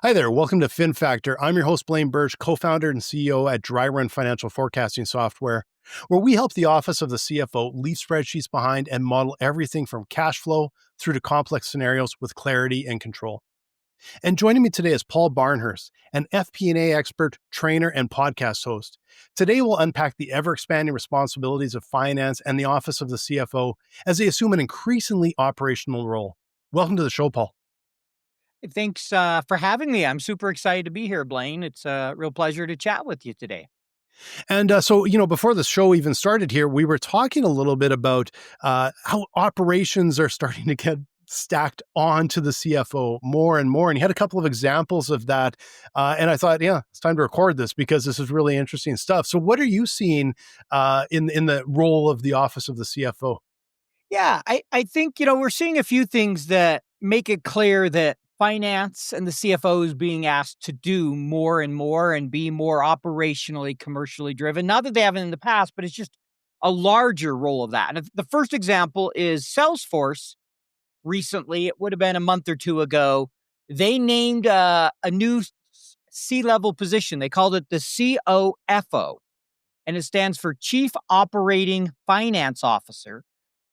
Hi there. Welcome to FinFactor. I'm your host, Blaine Bertsch, co-founder and CEO at Dry Run Financial Forecasting Software, where we help the office of the CFO leave spreadsheets behind and model everything from cash flow through to complex scenarios with clarity and control. And joining me today is Paul Barnhurst, an FP&A expert, trainer, and podcast host. Today, we'll unpack the ever-expanding responsibilities of finance and the office of the CFO as they assume an increasingly operational role. Welcome to the show, Paul. Thanks for having me. I'm super excited to be here, Blaine. It's a real pleasure to chat with you today. And before the show even started here, we were talking a little bit about how operations are starting to get stacked onto the CFO more and more. And you had a couple of examples of that. And I thought, yeah, it's time to record this because this is really interesting stuff. So what are you seeing in the role of the office of the CFO? Yeah, I think, we're seeing a few things that make it clear that finance and the CFO is being asked to do more and be more operationally, commercially driven. Not that they haven't in the past, but it's just a larger role of that. And the first example is Salesforce. Recently, it would have been a month or two ago, they named a new C-level position. They called it the COFO, and it stands for Chief Operating Finance Officer.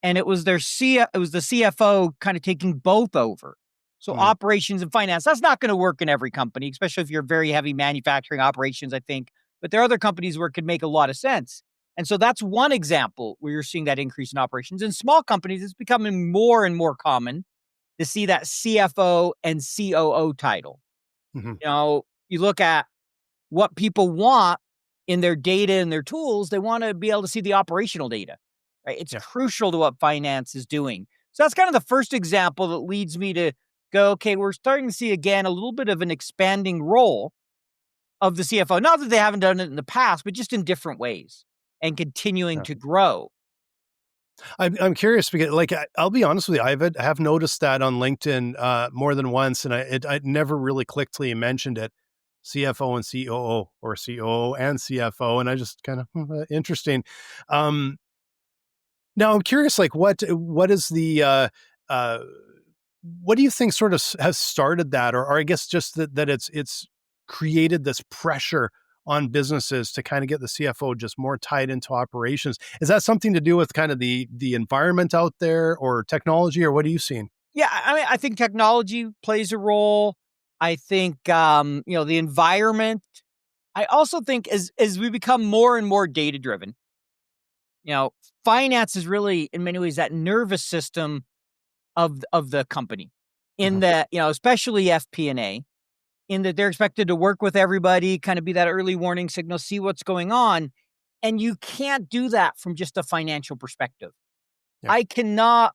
And it was the CFO kind of taking both over. So operations and finance, that's not going to work in every company, especially if you're very heavy manufacturing operations, I think. But there are other companies where it could make a lot of sense. And so that's one example where you're seeing that increase in operations. In small companies, it's becoming more and more common to see that CFO and COO title. Mm-hmm. You look at what people want in their data and their tools, they want to be able to see the operational data, right? It's crucial to what finance is doing. So that's kind of the first example that leads me to go, okay, we're starting to see again a little bit of an expanding role of the CFO. Not that they haven't done it in the past, but just in different ways and continuing to grow. I'm curious because, I'll be honest with you, I have noticed that on LinkedIn more than once, and I never really clicked till you mentioned it. CFO and COO, or COO and CFO, and I just kind of interesting. Now I'm curious, what is the what do you think sort of has started that, or I guess just that it's created this pressure on businesses to kind of get the CFO just more tied into operations? Is that something to do with kind of the environment out there or technology, or what are you seeing? Yeah, I mean, I think technology plays a role. I think, the environment. I also think as we become more and more data driven, finance is really in many ways that nervous system of the company in that, especially FP&A, in that they're expected to work with everybody, kind of be that early warning signal, see what's going on. And you can't do that from just a financial perspective. Yeah. I cannot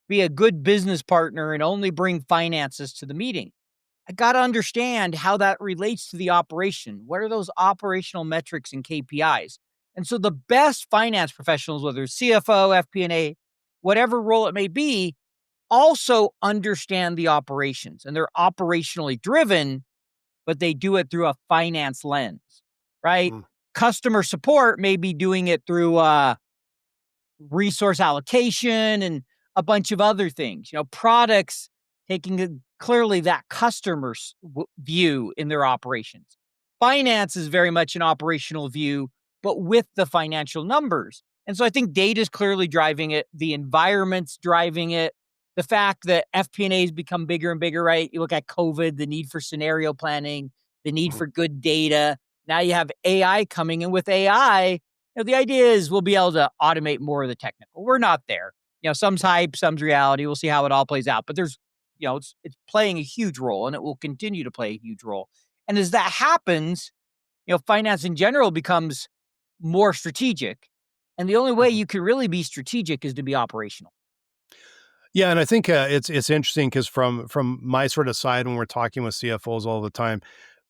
be a good business partner and only bring finances to the meeting. I got to understand how that relates to the operation. What are those operational metrics and KPIs? And so the best finance professionals, whether it's CFO, FP&A, whatever role it may be, also understand the operations, and they're operationally driven, but they do it through a finance lens, right? Customer support may be doing it through resource allocation and a bunch of other things, products taking clearly that customer's view in their operations. Finance is very much an operational view, but with the financial numbers. And so I think data is clearly driving it. The environment's driving it. The fact that FP&A has become bigger and bigger, right? You look at COVID, the need for scenario planning, the need for good data. Now you have AI coming in. With AI, the idea is we'll be able to automate more of the technical. We're not there. Some's hype, some's reality. We'll see how it all plays out. But there's, it's playing a huge role, and it will continue to play a huge role. And as that happens, finance in general becomes more strategic. And the only way you can really be strategic is to be operational. Yeah, and I think it's interesting because from my sort of side, when we're talking with CFOs all the time,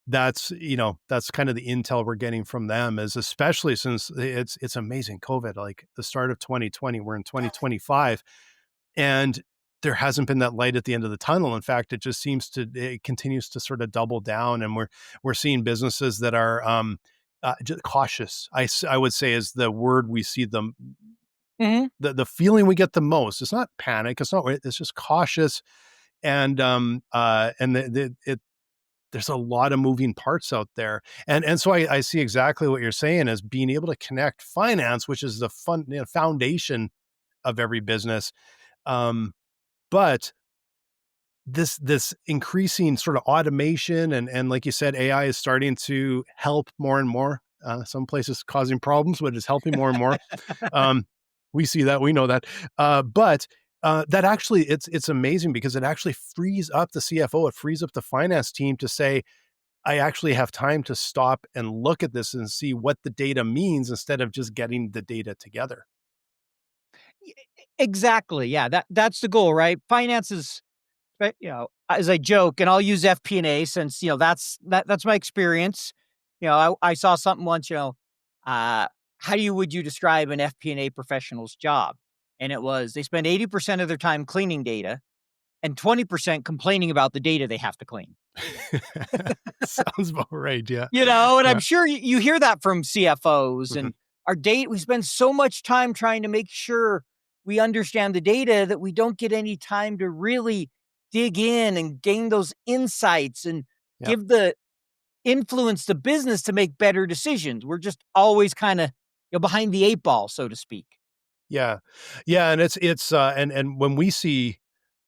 that's kind of the intel we're getting from them, is especially since it's amazing COVID, like the start of 2020, we're in 2025, and there hasn't been that light at the end of the tunnel. In fact, it continues to sort of double down, and we're seeing businesses that are just cautious. I would say is the word we see them. The feeling we get the most, it's not panic, it's just cautious, and there's a lot of moving parts out there. And so I see exactly what you're saying as being able to connect finance, which is the foundation of every business. Um, but this increasing sort of automation and like you said, AI is starting to help more and more. Some places causing problems, but it's helping more and more. Um, we see that, we know that. But that actually, it's amazing because it actually frees up the CFO, it frees up the finance team to say, I actually have time to stop and look at this and see what the data means instead of just getting the data together. Exactly. Yeah, that's the goal, right? Finances, right, as I joke, and I'll use FP&A since, that's my experience. I saw something once, how would you describe an FP&A professional's job? And it was they spend 80% of their time cleaning data and 20% complaining about the data they have to clean. Sounds about right. Yeah. And I'm Yeah. sure you hear that from CFOs Mhm. and we spend so much time trying to make sure we understand the data that we don't get any time to really dig in and gain those insights and Yeah. give the influence the business to make better decisions. We're just always kind of behind the eight ball, so to speak. Yeah. Yeah. And and when we see,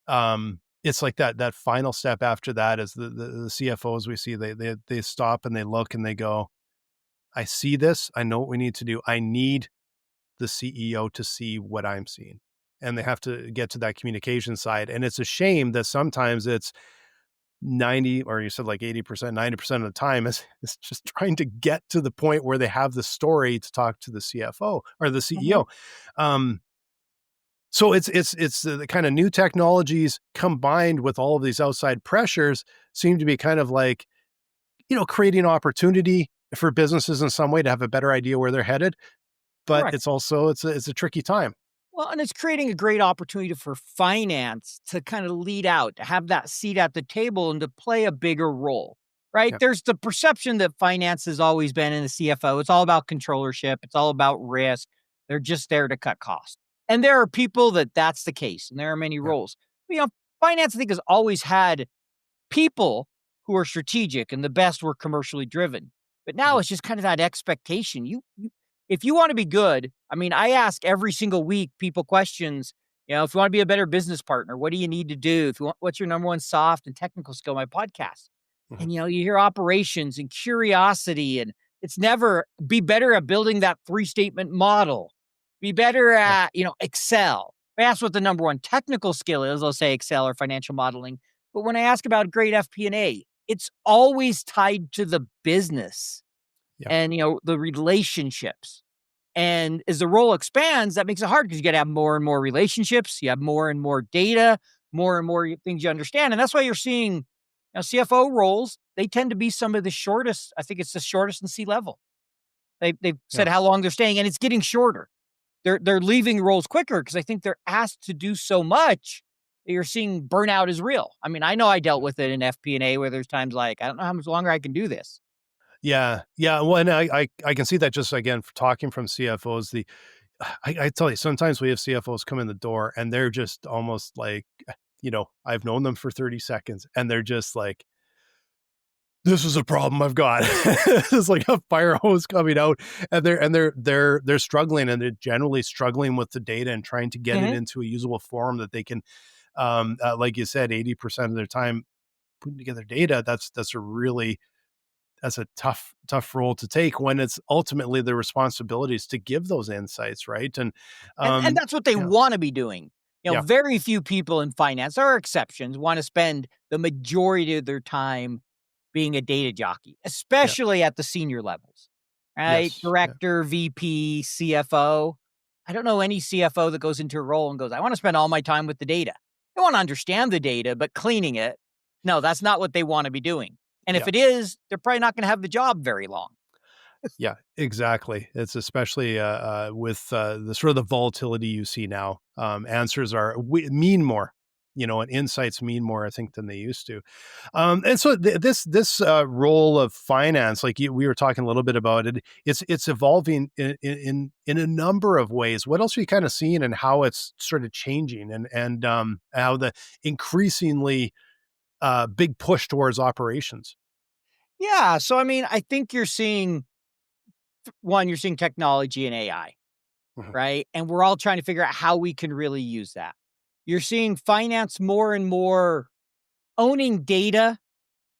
it's like that final step after that is the CFOs we see, they stop and they look and they go, I see this. I know what we need to do. I need the CEO to see what I'm seeing. And they have to get to that communication side. And it's a shame that sometimes it's 90, or you said like 80%, 90% of the time is just trying to get to the point where they have the story to talk to the CFO or the Mhm. CEO. Um, so it's the kind of new technologies combined with all of these outside pressures seem to be kind of like, creating opportunity for businesses in some way to have a better idea where they're headed. But Correct. it's a tricky time. Well, and it's creating a great opportunity for finance to kind of lead out, to have that seat at the table and to play a bigger role, right? Yeah. There's the perception that finance has always been in the CFO. It's all about controllership. It's all about risk. They're just there to cut costs. And there are people that's the case, and there are many Yeah. roles. Finance, I think, has always had people who are strategic and the best were commercially driven. But now Mhm. it's just kind of that expectation. If you want to be good, I mean, I ask every single week people questions. If you want to be a better business partner, what do you need to do? If you want, what's your number one soft and technical skill? My podcast, Mhm. and you hear operations and curiosity, and it's never be better at building that 3 statement model. Be better Yeah. at Excel. If I ask what the number one technical skill is, I'll say Excel or financial modeling. But when I ask about great FP&A, it's always tied to the business Yeah. and, the relationships. And as the role expands, that makes it hard because you got to have more and more relationships. You have more and more data, more and more things you understand. And that's why you're seeing CFO roles. They tend to be some of the shortest. I think it's the shortest in C level. They've Yeah. said how long they're staying, and it's getting shorter. They're leaving roles quicker because I think they're asked to do so much that you're seeing burnout is real. I mean, I know I dealt with it in FP&A where there's times like, I don't know how much longer I can do this. Yeah. Yeah. Well, and I can see that just again for talking from CFOs. I tell you, sometimes we have CFOs come in the door and they're just almost like, I've known them for 30 seconds and they're just like, this is a problem I've got. It's like a fire hose coming out, and they're struggling, and they're generally struggling with the data and trying to get it Mhm. into a usable form that they can, like you said, 80% of their time putting together data. That's a tough role to take when it's ultimately their responsibilities to give those insights, right? And And um, that's what they yeah, wanna be doing. yeah, Very few people in finance, there are exceptions, wanna spend the majority of their time being a data jockey, yeah, especially at the senior levels, right? yes, yeah, Director, VP, CFO. I don't know any CFO that goes into a role and goes, "I wanna spend all my time with the data." They wanna understand the data, but cleaning it, no, that's not what they wanna be doing. And if yeah. it is, they're probably not gonna have the job very long. Yeah, exactly. It's especially with the sort of the volatility you see now. Answers mean more, and insights mean more, I think, than they used to. And so this role of finance, like we were talking a little bit about it, it's evolving in a number of ways. What else are you kind of seeing, and how it's sort of changing, and how the increasingly big push towards operations? Yeah. So, I mean, I think you're seeing one, you're seeing technology and AI, Mhm, right? And we're all trying to figure out how we can really use that. You're seeing finance more and more owning data.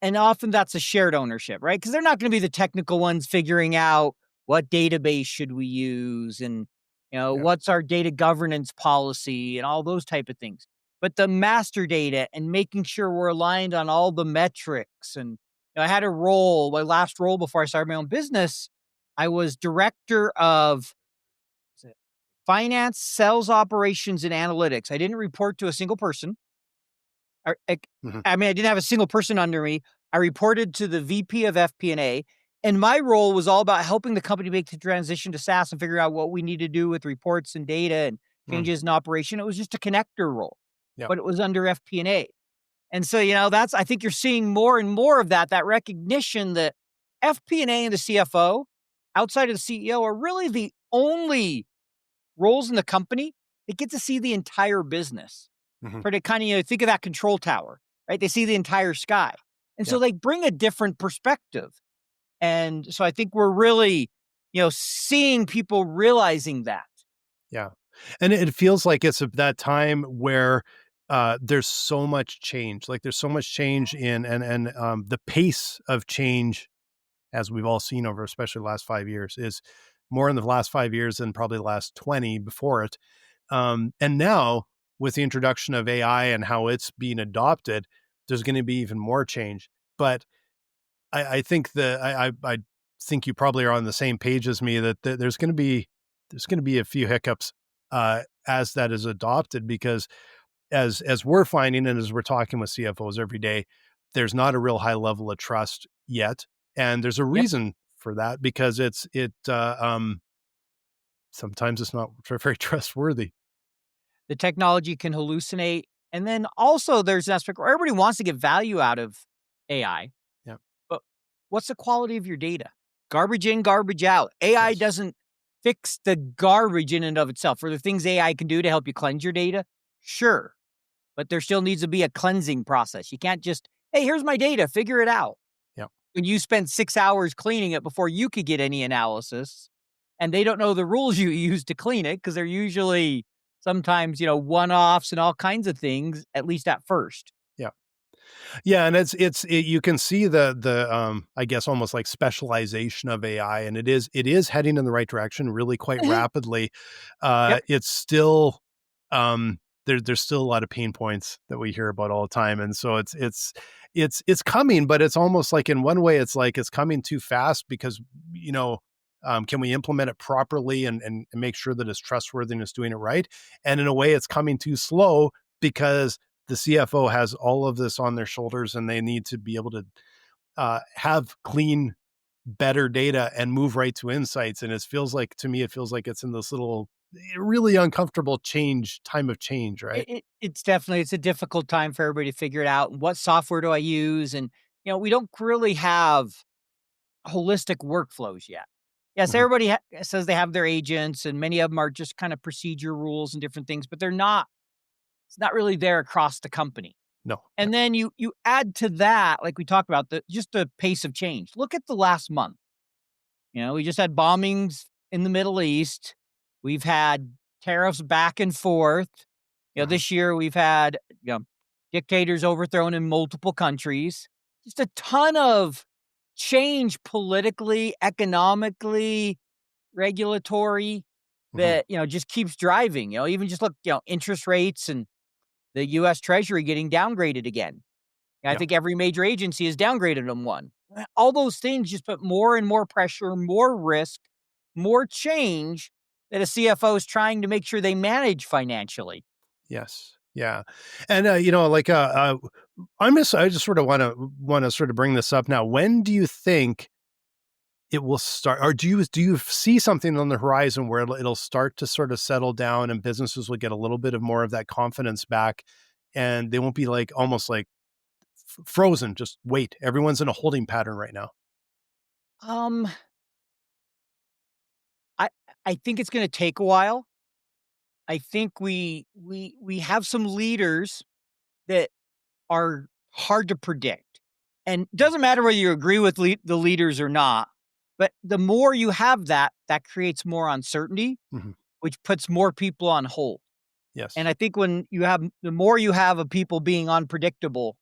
And often that's a shared ownership, right? Because they're not going to be the technical ones figuring out what database should we use and yeah, what's our data governance policy and all those type of things. But the master data and making sure we're aligned on all the metrics. And I had a role, my last role before I started my own business. I was director of what's it, finance, sales operations, and analytics. I didn't report to a single person. mhm, I mean, I didn't have a single person under me. I reported to the VP of FP&A, and my role was all about helping the company make the transition to SaaS and figure out what we need to do with reports and data and mhm, changes in operation. It was just a connector role, yeah, but it was under FP&A. And so, that's I think you're seeing more and more of that recognition that FP&A and the CFO, outside of the CEO, are really the only roles in the company that get to see the entire business. mhm, For to kind of, think of that control tower, right? They see the entire sky. And yeah, so they bring a different perspective. And so I think we're really, seeing people realizing that. yeah, and it feels like it's that time where, there's so much change, like, there's so much change in the pace of change, as we've all seen over especially the last 5 years, is more in the last 5 years than probably the last 20 before it. And now with the introduction of AI and how it's being adopted, there's gonna be even more change. But I think I think you probably are on the same page as me that there's gonna be a few hiccups, as that is adopted because as we're finding and as we're talking with CFOs every day, there's not a real high level of trust yet, and there's a Yep. reason for that because sometimes it's not very trustworthy. The technology can hallucinate. And then also there's an aspect where everybody wants to get value out of AI, Yeah. but what's the quality of your data? Garbage in, garbage out. AI Yes. doesn't fix the garbage in and of itself. For the things AI can do to help you cleanse your data, sure. But there still needs to be a cleansing process. You can't just, hey, here's my data, figure it out. Yeah. When you spend 6 hours cleaning it before you could get any analysis, and they don't know the rules you use to clean it because they're usually sometimes, one offs and all kinds of things, at least at first. Yeah. Yeah, and you can see the I guess almost like specialization of AI, and it is heading in the right direction really quite Mhm. rapidly. Yep. It's still there's still a lot of pain points that we hear about all the time, and so it's coming, but it's almost like in one way it's like it's coming too fast because you know. Can we implement it properly and make sure that it's trustworthy and it's doing it right? And in a way, it's coming too slow because the CFO has all of this on their shoulders and they need to be able to have clean, better data and move right to insights. And it feels like, to me, it feels like it's in this little really uncomfortable time of change, right? It's definitely it's a difficult time for everybody to figure it out. What software do I use? And we don't really have holistic workflows yet. Yes, Mhm. everybody says they have their agents, and many of them are just kind of procedure rules and different things, but they're not. It's not really there across the company. No. Yeah. And then you add to that, like we talked about, the pace of change. Look at the last month. We just had bombings in the Middle East. We've had tariffs back and forth. Mhm. This year we've had dictators overthrown in multiple countries. Just a ton of change politically, economically, regulatory Mhm. that just keeps driving. Even just look, interest rates and the U.S. Treasury getting downgraded again. I Yeah. think every major agency has downgraded them one. All those things just put more and more pressure, more risk, more change that a CFO is trying to make sure they manage financially. Yes. Yeah. And, I just sort of want to sort of bring this up now. When do you think it will start, or do you see something on the horizon where it'll start to sort of settle down and businesses will get a little bit of more of that confidence back and they won't be like almost like frozen, just wait. Everyone's in a holding pattern right now. Um, I I think it's going to take a while. I think we have some leaders that are hard to predict. And it doesn't matter whether you agree with the leaders or not, but the more you have that, that creates more uncertainty, Mhm. which puts more people on hold. And Yes. I think when you have the more you have of people being unpredictable,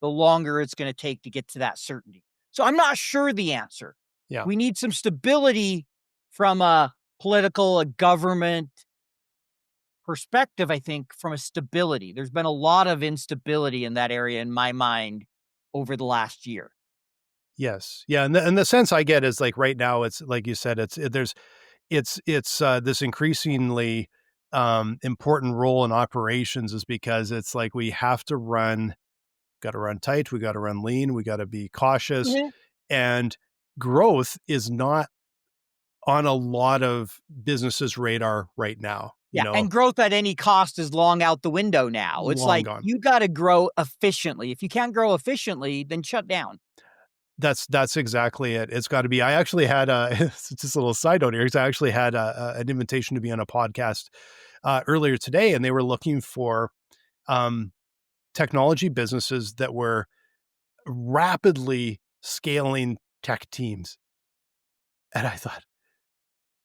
the longer it's going to take to get to that certainty. So I'm not sure the answer. Yeah. We need some stability from a political, a government perspective, I think, from a stability. There's been a lot of instability in that area in my mind over the last year. Yes. Yeah, and the sense I get is, like, right now, it's like you said, it's this increasingly, important role in operations is because it's like we have to gotta run tight, we gotta run lean, we gotta be cautious, Mhm. and growth is not on a lot of businesses' radar right now, Yeah, and growth at any cost is long out the window now. It's long like gone. you gotta grow efficiently. If you can't grow efficiently, then shut down. That's exactly it. It's gotta be I actually had a it's just a little side note here, 'cause I actually had an invitation to be on a podcast, earlier today, and they were looking for, um, technology businesses that were rapidly scaling tech teams, and I thought,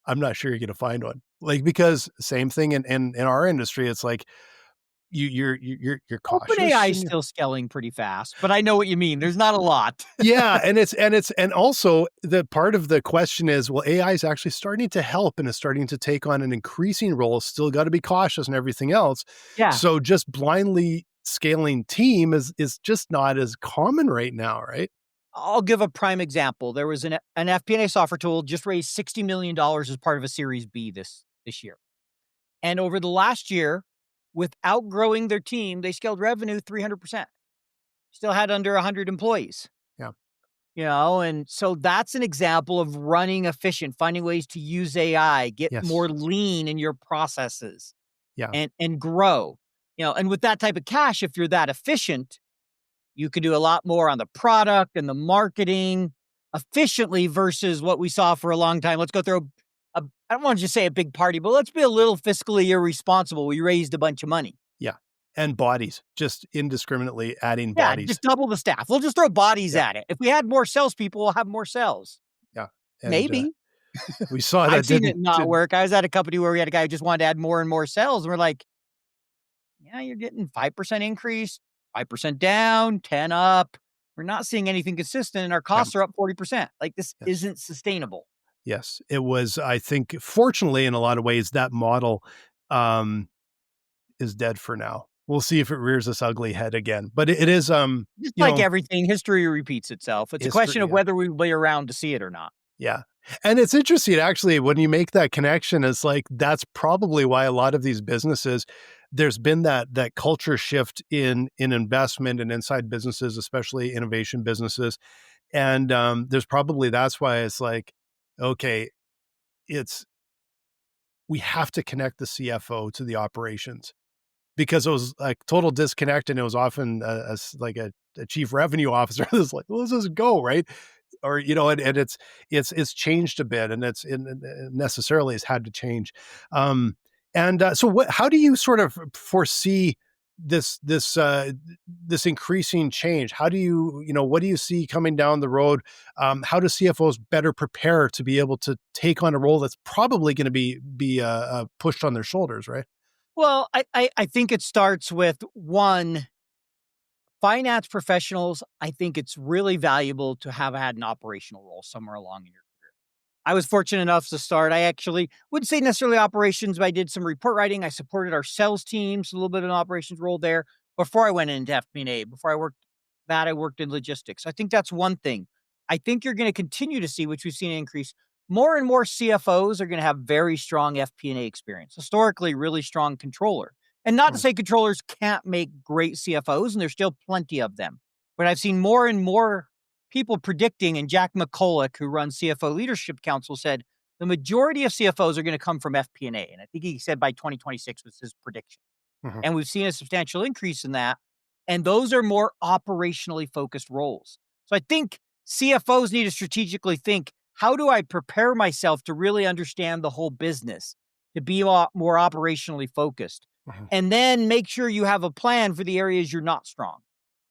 "I'm not sure you're gonna find one." Like, because same thing in our industry, it's like you're cautious OpenAI is and you're still scaling pretty fast, but I know what you mean. There's not a lot. yeah, and also the part of the question is, well, AI is actually starting to help and is starting to take on an increasing role. Still got to be cautious and everything else. Yeah. So just blindly scaling team is just not as common right now, right? I'll give a prime example. There was an FP&A software tool just raised $60 million as part of a Series B this year. And over the last year, without growing their team, they scaled revenue 300%. Still had under 100 employees. Yeah. And so that's an example of running efficient, finding ways to use AI, get more Yes. lean in your processes Yeah. and grow. And with that type of cash, if you're that efficient, you could do a lot more on the product and the marketing efficiently versus what we saw for a long time. Let's go through I don't want to just say a big party, but let's be a little fiscally irresponsible. We raised a bunch of money. Yeah. And bodies, just indiscriminately adding Yeah, bodies. just double the staff. We'll just throw bodies Yeah. at it. If we had more salespeople, we'll have more sales. Yeah. And Maybe. we saw I've that seen it didn't not did work. I was at a company where we had a guy who just wanted to add more and more sales. And we're like, yeah, you're getting 5% increase, 5% down, 10 up. We're not seeing anything consistent and our yeah. costs are up 40%. Like this Yes. isn't sustainable. Yes. It was, I think, fortunately, in a lot of ways, that model, um, is dead for now. We'll see if it rears its ugly head again. But it is, Just like everything, history repeats itself. It's a question history. of Yeah. whether we'll be around to see it or not. Yeah. And it's interesting, actually, when you make that connection, it's like that's probably why a lot of these businesses, there's been that culture shift in investment and inside businesses, especially innovation businesses. And there's probably that's why it's like, okay, it's we have to connect the CFO to the operations because it was like total disconnect, and it was often like a chief revenue officer that's like, well, let's just go, right? Or and it's changed a bit, and necessarily has had to change. So what? How do you sort of foresee this increasing change? How do what do you see coming down the road? How do CFOs better prepare to be able to take on a role that's probably going to be pushed on their shoulders, right? Well, I think it starts with one, finance professionals. I think it's really valuable to have had an operational role somewhere along in your career. I was fortunate enough to start. I actually wouldn't say necessarily operations, but I did some report writing. I supported our sales teams, a little bit of an operations role there before I went into FP&A. Before I worked in logistics. I think that's one thing. I think you're going to continue to see, which we've seen increase. More and more CFOs are going to have very strong FP&A experience. Historically, really strong controller. And not to Mhm. say controllers can't make great CFOs, and there's still plenty of them. But I've seen more and more people predicting, and Jack McCulloch, who runs CFO Leadership Council, said the majority of CFOs are going to come from FP&A. And I think he said by 2026 was his prediction. Mhm. And we've seen a substantial increase in that. And those are more operationally focused roles. So I think CFOs need to strategically think, how do I prepare myself to really understand the whole business, to be more operationally focused? Mhm. And then make sure you have a plan for the areas you're not strong.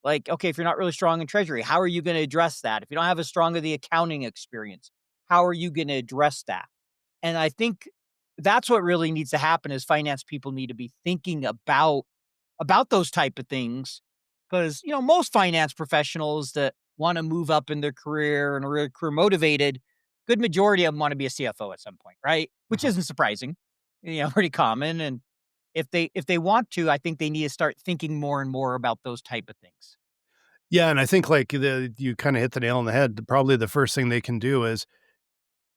Like, okay, if you're not really strong in treasury, how are you going to address that? If you don't have a strong of the accounting experience, how are you going to address that? And I think that's what really needs to happen is finance people need to be thinking about those type of things. Because, most finance professionals that want to move up in their career and are really career motivated, good majority of them want to be a CFO at some point, right? Which Mhm. isn't surprising, pretty common. And if they want to, I think they need to start thinking more and more about those type of things. Yeah, and I think like you kind of hit the nail on the head. Probably the first thing they can do is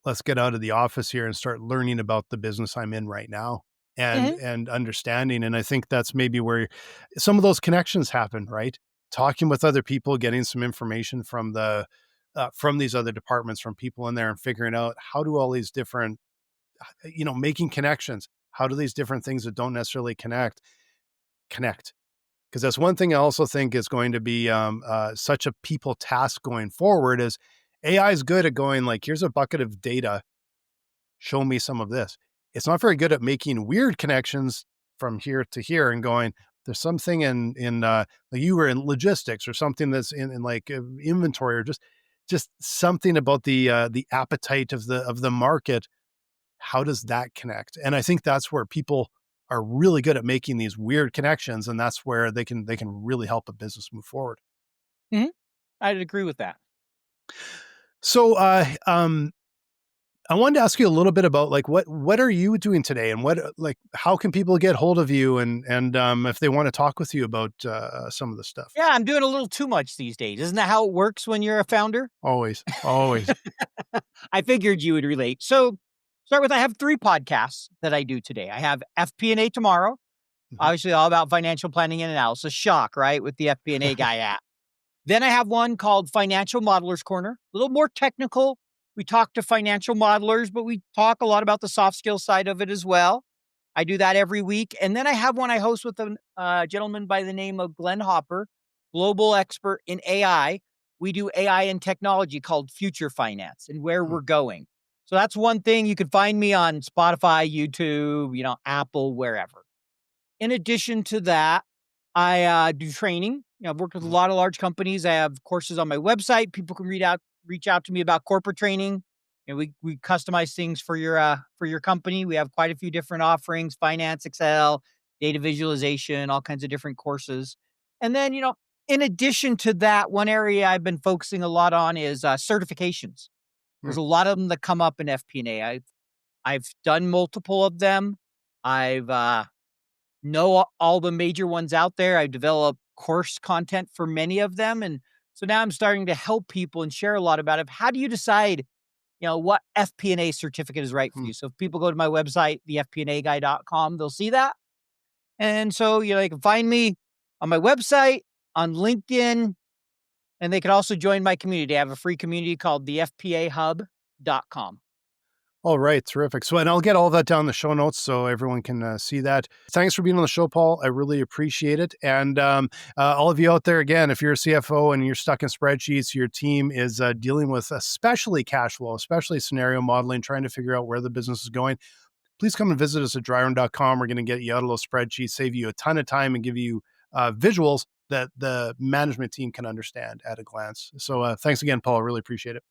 let's get out of the office here and start learning about the business I'm in right now and Mhm. understanding. And I think that's maybe where some of those connections happen, right? Talking with other people, getting some information from these other departments, from people in there, and figuring out how do all these different, making connections. How do these different things that don't necessarily connect? Because that's one thing I also think is going to be such a people task going forward. Is AI is good at going like, here's a bucket of data, show me some of this. It's not very good at making weird connections from here to here and going, there's something in like you were in logistics or something that's in like inventory or just something about the appetite of the market. How does that connect? And I think that's where people are really good at making these weird connections, and that's where they can really help a business move forward. Mhm. I'd agree with that. So, I wanted to ask you a little bit about like what are you doing today, and what like how can people get hold of you, and if they want to talk with you about some of the stuff. Yeah, I'm doing a little too much these days. Isn't that how it works when you're a founder? Always, always. I figured you would relate. So, start with I have 3 podcasts that I do today. I have FP&A tomorrow, Mhm. obviously all about financial planning and analysis. Shock, right? With the FP&A guy at. Then I have one called Financial Modelers Corner, a little more technical. We talk to financial modelers, but we talk a lot about the soft skill side of it as well. I do that every week. And then I have one I host with a gentleman by the name of Glenn Hopper, global expert in AI. We do AI and technology called Future Finance and where Hmm. we're going. So that's one thing. You can find me on Spotify, YouTube, Apple, wherever. In addition to that, I do training. I've worked with a Hmm. lot of large companies. I have courses on my website. People can reach out to me about corporate training. We customize things for your company. We have quite a few different offerings: finance, Excel, data visualization, all kinds of different courses. And then, in addition to that, one area I've been focusing a lot on is certifications. Hmm. There's a lot of them that come up in FP&A. I've done multiple of them. I've know all the major ones out there. I develop course content for many of them. And so now I'm starting to help people and share a lot about it. How do you decide, what FP&A certificate is right for Hmm. you? So if people go to my website, thefpnaguy.com, they'll see that. And so, they can find me on my website, on LinkedIn, and they can also join my community. I have a free community called thefpahub.com. All right, terrific. So, and I'll get all that down in the show notes so everyone can see that. Thanks for being on the show, Paul. I really appreciate it. And all of you out there, again, if you're a CFO and you're stuck in spreadsheets, your team is dealing with especially cash flow, especially scenario modeling, trying to figure out where the business is going, please come and visit us at dryrun.com. We're going to get you out of those spreadsheets, save you a ton of time, and give you visuals that the management team can understand at a glance. So, thanks again, Paul. I really appreciate it.